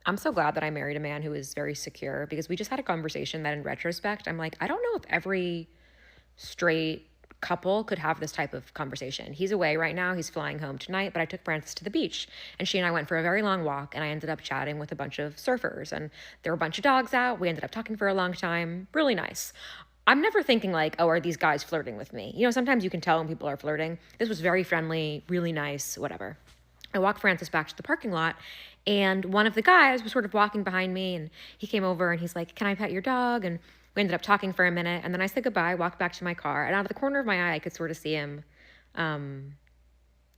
I'm so glad that I married a man who is very secure because we just had a conversation that in retrospect, I'm like, I don't know if every straight couple could have this type of conversation. He's away right now. He's flying home tonight, but I took Frances to the beach and she and I went for a very long walk and I ended up chatting with a bunch of surfers and there were a bunch of dogs out. We ended up talking for a long time. Really nice. I'm never thinking like, oh, are these guys flirting with me? You know, sometimes you can tell when people are flirting. This was very friendly, really nice, whatever. I walked Frances back to the parking lot, and one of the guys was sort of walking behind me, and he came over and he's like, "Can I pet your dog?" And we ended up talking for a minute, and then I said goodbye, walked back to my car, and out of the corner of my eye, I could sort of see him um,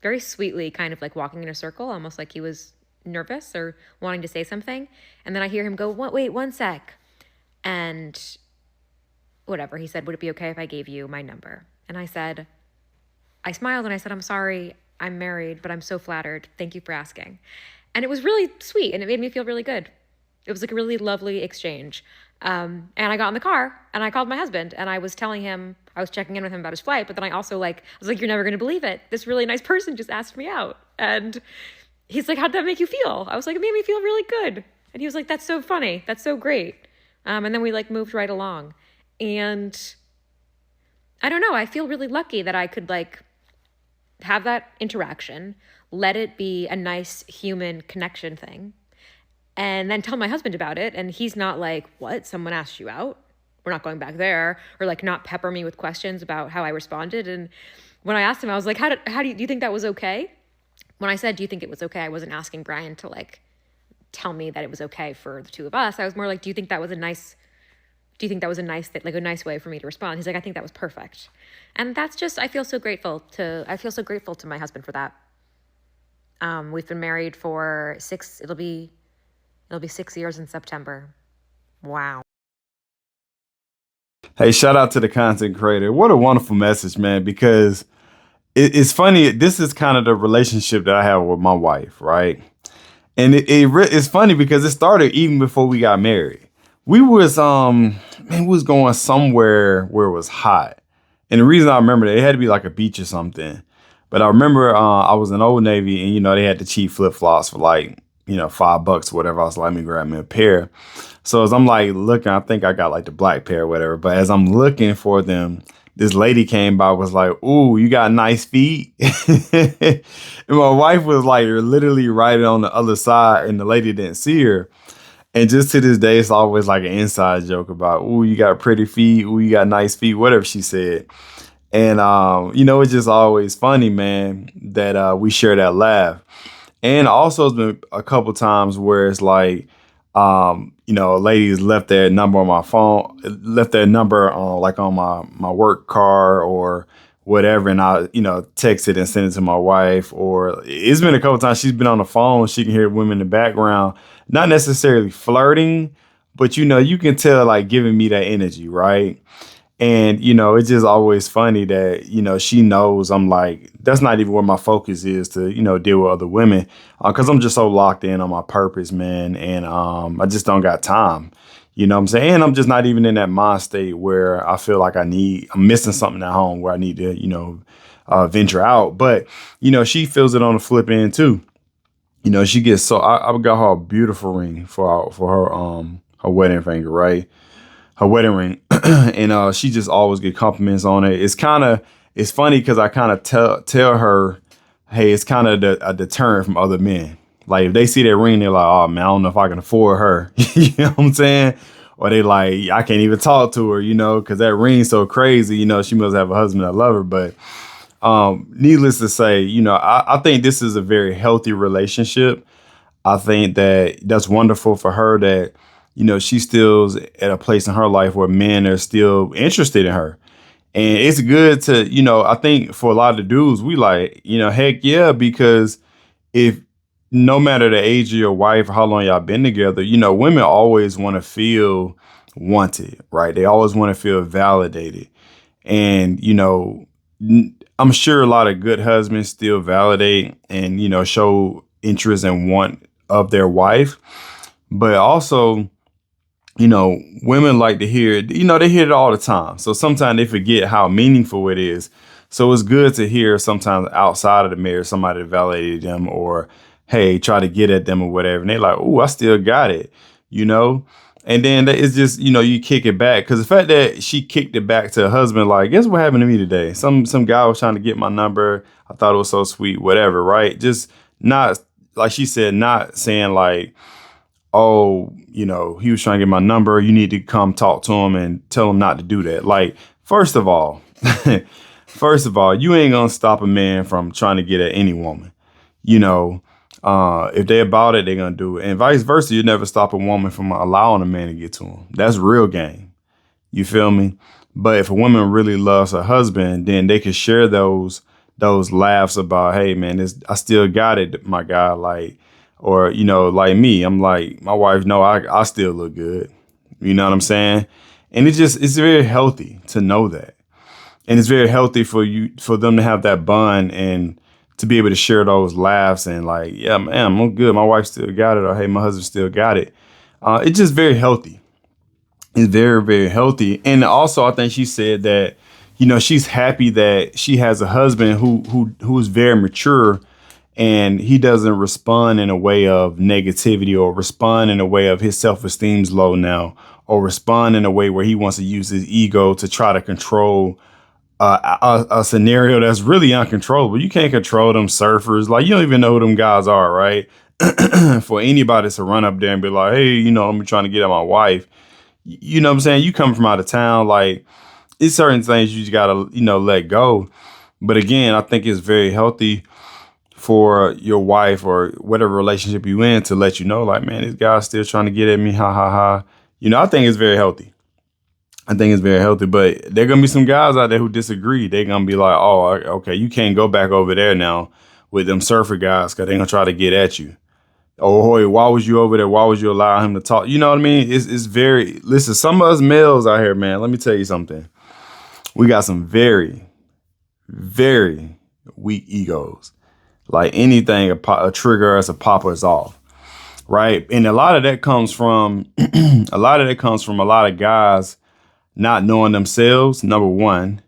very sweetly kind of like walking in a circle, almost like he was nervous or wanting to say something. And then I hear him go, Wait, one sec." And whatever, he said, "Would it be okay if I gave you my number?" And I smiled and I said, "I'm sorry, I'm married, but I'm so flattered. Thank you for asking." And it was really sweet and it made me feel really good. It was like a really lovely exchange. And I got in the car and I called my husband and I was telling him, I was checking in with him about his flight, but then I was like, "You're never going to believe it. This really nice person just asked me out." And he's like, "How'd that make you feel?" I was like, "It made me feel really good." And he was like, "That's so funny. That's so great." And then we like moved right along. And I don't know, I feel really lucky that I could like have that interaction, let it be a nice human connection thing, and then tell my husband about it. And he's not like, "What? Someone asked you out? We're not going back there," or like not pepper me with questions about how I responded. And when I asked him, I was like, do you think that was okay? When I said, "Do you think it was okay?" I wasn't asking Brian to like tell me that it was okay for the two of us. I was more like, do you think that was a nice like a nice way for me to respond? He's like, "I think that was perfect." And that's just, I feel so grateful to my husband for that. We've been married for it'll be 6 years in September. Wow. Hey, shout out to the content creator. What a wonderful message, man, because it's funny. This is kind of the relationship that I have with my wife, right? And it's funny because it started even before we got married. We was man, we was going somewhere where it was hot. And the reason I remember that, it had to be like a beach or something. But I remember I was in Old Navy and they had the cheap flip flops for like, $5 or whatever. I was like, let me grab me a pair. So as I'm like looking, I think I got like the black pair or whatever. But as I'm looking for them, this lady came by, was like, "Ooh, you got nice feet." And my wife was like literally right on the other side, and the lady didn't see her. And just to this day, it's always like an inside joke about, "Ooh, you got pretty feet. Ooh, you got nice feet," whatever she said. And it's just always funny, man, that we share that laugh. And also, it's been a couple times where it's like, ladies left their number on my phone, left their number on like on my work car or whatever, and I text it and send it to my wife. Or it's been a couple times she's been on the phone, she can hear women in the background, not necessarily flirting, but you can tell like giving me that energy, right? And, it's just always funny that, she knows I'm like, that's not even where my focus is to, deal with other women. Cause I'm just so locked in on my purpose, man. And I just don't got time. You know what I'm saying? And I'm just not even in that mind state where I feel like I'm missing something at home where I need to, venture out. But, she feels it on the flip end too. She gets I got her a beautiful ring for her wedding finger, right? Her wedding ring, and she just always get compliments on it. It's funny because I kind of tell her, hey, it's kind of a deterrent from other men. Like if they see that ring, they're like, "Oh man, I don't know if I can afford her." You know what I'm saying? Or they like, "I can't even talk to her," because that ring's so crazy. She must have a husband that love her. But needless to say, I think this is a very healthy relationship. I think that's wonderful for her that, she's still at a place in her life where men are still interested in her. And it's good to, I think for a lot of the dudes, we like, heck yeah, because if no matter the age of your wife or how long y'all been together, women always want to feel wanted, right? They always want to feel validated. And, I'm sure a lot of good husbands still validate and, show interest and want of their wife. But also, women like to hear it, they hear it all the time. So sometimes they forget how meaningful it is. So it's good to hear sometimes outside of the marriage, somebody validated them or hey, try to get at them or whatever. And they like, oh, I still got it, you know? And then it's just, you kick it back. Cause the fact that she kicked it back to her husband, like, guess what happened to me today? Some guy was trying to get my number. I thought it was so sweet, whatever, right? Just not, like she said, not saying like, oh, he was trying to get my number. You need to come talk to him and tell him not to do that. Like, first of all, you ain't gonna stop a man from trying to get at any woman. If they about it, they're gonna do it. And vice versa, you never stop a woman from allowing a man to get to them. That's real game. You feel me? But if a woman really loves her husband, then they can share those laughs about, hey man, I still got it, my guy. Like, or, like me, I'm like, my wife know I still look good. You know what I'm saying? And it's very healthy to know that. And it's very healthy for them to have that bond and to be able to share those laughs and like, yeah, man, I'm good. My wife still got it. Or, hey, my husband still got it. It's just very healthy. It's very, very healthy. And also, I think she said that, she's happy that she has a husband who is very mature and he doesn't respond in a way of negativity or respond in a way of his self-esteem's low now or respond in a way where he wants to use his ego to try to control a scenario that's really uncontrollable. You can't control them surfers. Like, you don't even know who them guys are, right? For anybody to run up there and be like, hey, I'm trying to get at my wife. You know what I'm saying? You come from out of town, like, it's certain things you just gotta, let go. But again, I think it's very healthy for your wife or whatever relationship you in to let you know, like, man, this guy's still trying to get at me. Ha ha ha. I think it's very healthy. But there are going to be some guys out there who disagree. They're going to be like, oh, okay, you can't go back over there now with them surfer guys because they're going to try to get at you. Oh, hoy, why was you over there? Why would you allow him to talk? You know what I mean? It's very, listen, some of us males out here, man, let me tell you something. We got some very, very weak egos. Like anything, a trigger us, a pop us off. Right. And a lot of that comes from a lot of guys not knowing themselves, number one.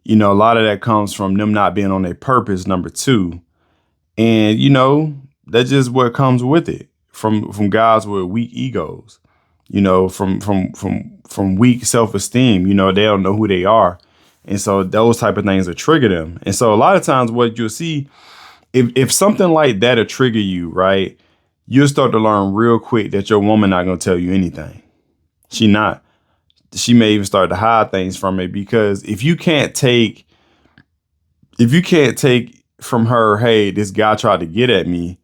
A lot of that comes from them not being on their purpose, number two. And, that's just what comes with it from guys with weak egos, from weak self-esteem. They don't know who they are. And so those type of things will trigger them. And so a lot of times what you'll see, if something like that will trigger you, right, you'll start to learn real quick that your woman not going to tell you anything. She not. She may even start to hide things from it because if you can't take from her, hey, this guy tried to get at me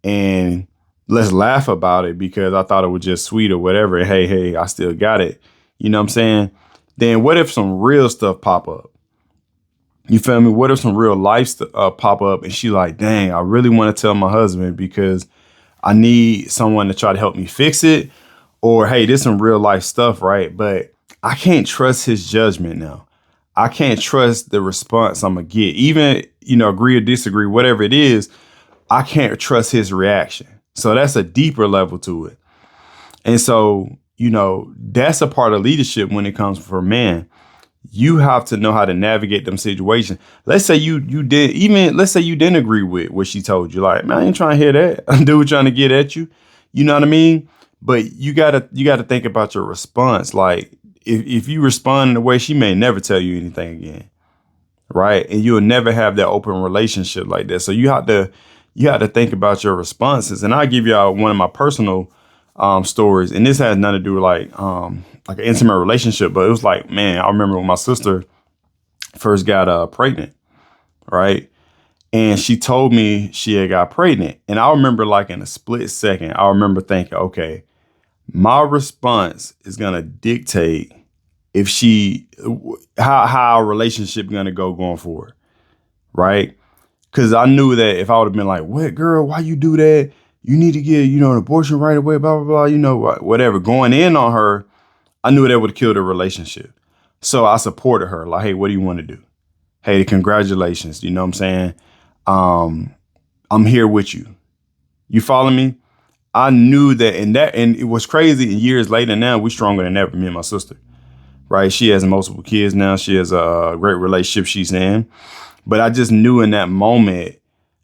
and let's laugh about it because I thought it was just sweet or whatever. Hey, I still got it. You know what I'm saying? Then what if some real stuff pop up? You feel me? What if some real life pop up and she like, dang, I really want to tell my husband because I need someone to try to help me fix it. Or, hey, this is some real life stuff, right? But I can't trust his judgment now. I can't trust the response I'm going to get. Even, agree or disagree, whatever it is, I can't trust his reaction. So that's a deeper level to it. And so, that's a part of leadership when it comes for men. You have to know how to navigate them situations. Let's say you didn't agree with what she told you. Like, man, I ain't trying to hear that. Dude trying to get at you. You know what I mean? But you gotta think about your response. Like, if you respond in a way, she may never tell you anything again. Right. And you'll never have that open relationship like that. So you have to think about your responses. And I'll give y'all one of my personal stories. And this has nothing to do with like an intimate relationship. But it was like, man, I remember when my sister first got pregnant. Right. And she told me she had got pregnant. And I remember like in a split second, I remember thinking, okay, my response is going to dictate if how our relationship going to go going forward. Right. Because I knew that if I would have been like, what, girl, why you do that? You need to get, an abortion right away, blah, blah, blah, whatever. Going in on her, I knew that would have killed the relationship. So I supported her. Like, hey, what do you want to do? Hey, congratulations. You know what I'm saying? I'm here with you. You follow me? I knew that, and it was crazy. And years later now, we're stronger than ever, me and my sister. Right? She has multiple kids now. She has a great relationship she's in. But I just knew in that moment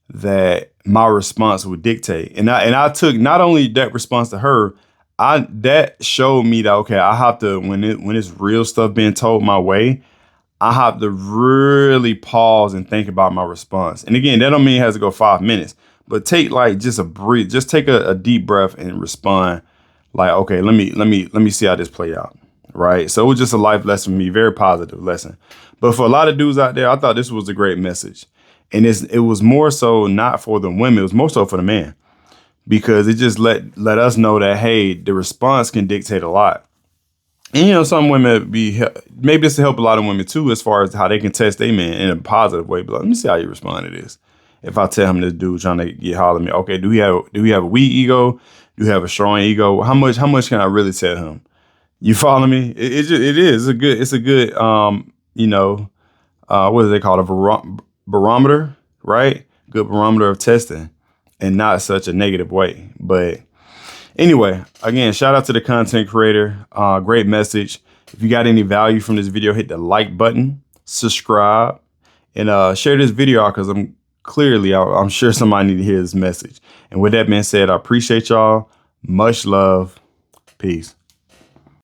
that my response would dictate. And I took not only that response to her, that showed me that okay, I have to when it's real stuff being told my way, I have to really pause and think about my response. And again, that don't mean it has to go 5 minutes, but take like just a breathe, just take a deep breath and respond like, okay, let me see how this play out. Right. So it was just a life lesson for me, very positive lesson. But for a lot of dudes out there, I thought this was a great message. And it was more so not for the women, it was more so for the man. Because it just let us know that hey, the response can dictate a lot. And some women maybe this will help a lot of women too, as far as how they can test their man in a positive way. But let me see how you respond to this. If I tell him this dude trying to get holler at me, okay, do we have a weak ego? Do we have a strong ego? How much can I really tell him? You follow me? It is it's a good what do they call it? A barometer, right? Good barometer of testing, and not such a negative way. But anyway, again, shout out to the content creator. Great message. If you got any value from this video, hit the like button, subscribe, and share this video out because I'm sure somebody need to hear this message. And with that being said, I appreciate y'all. Much love. Peace.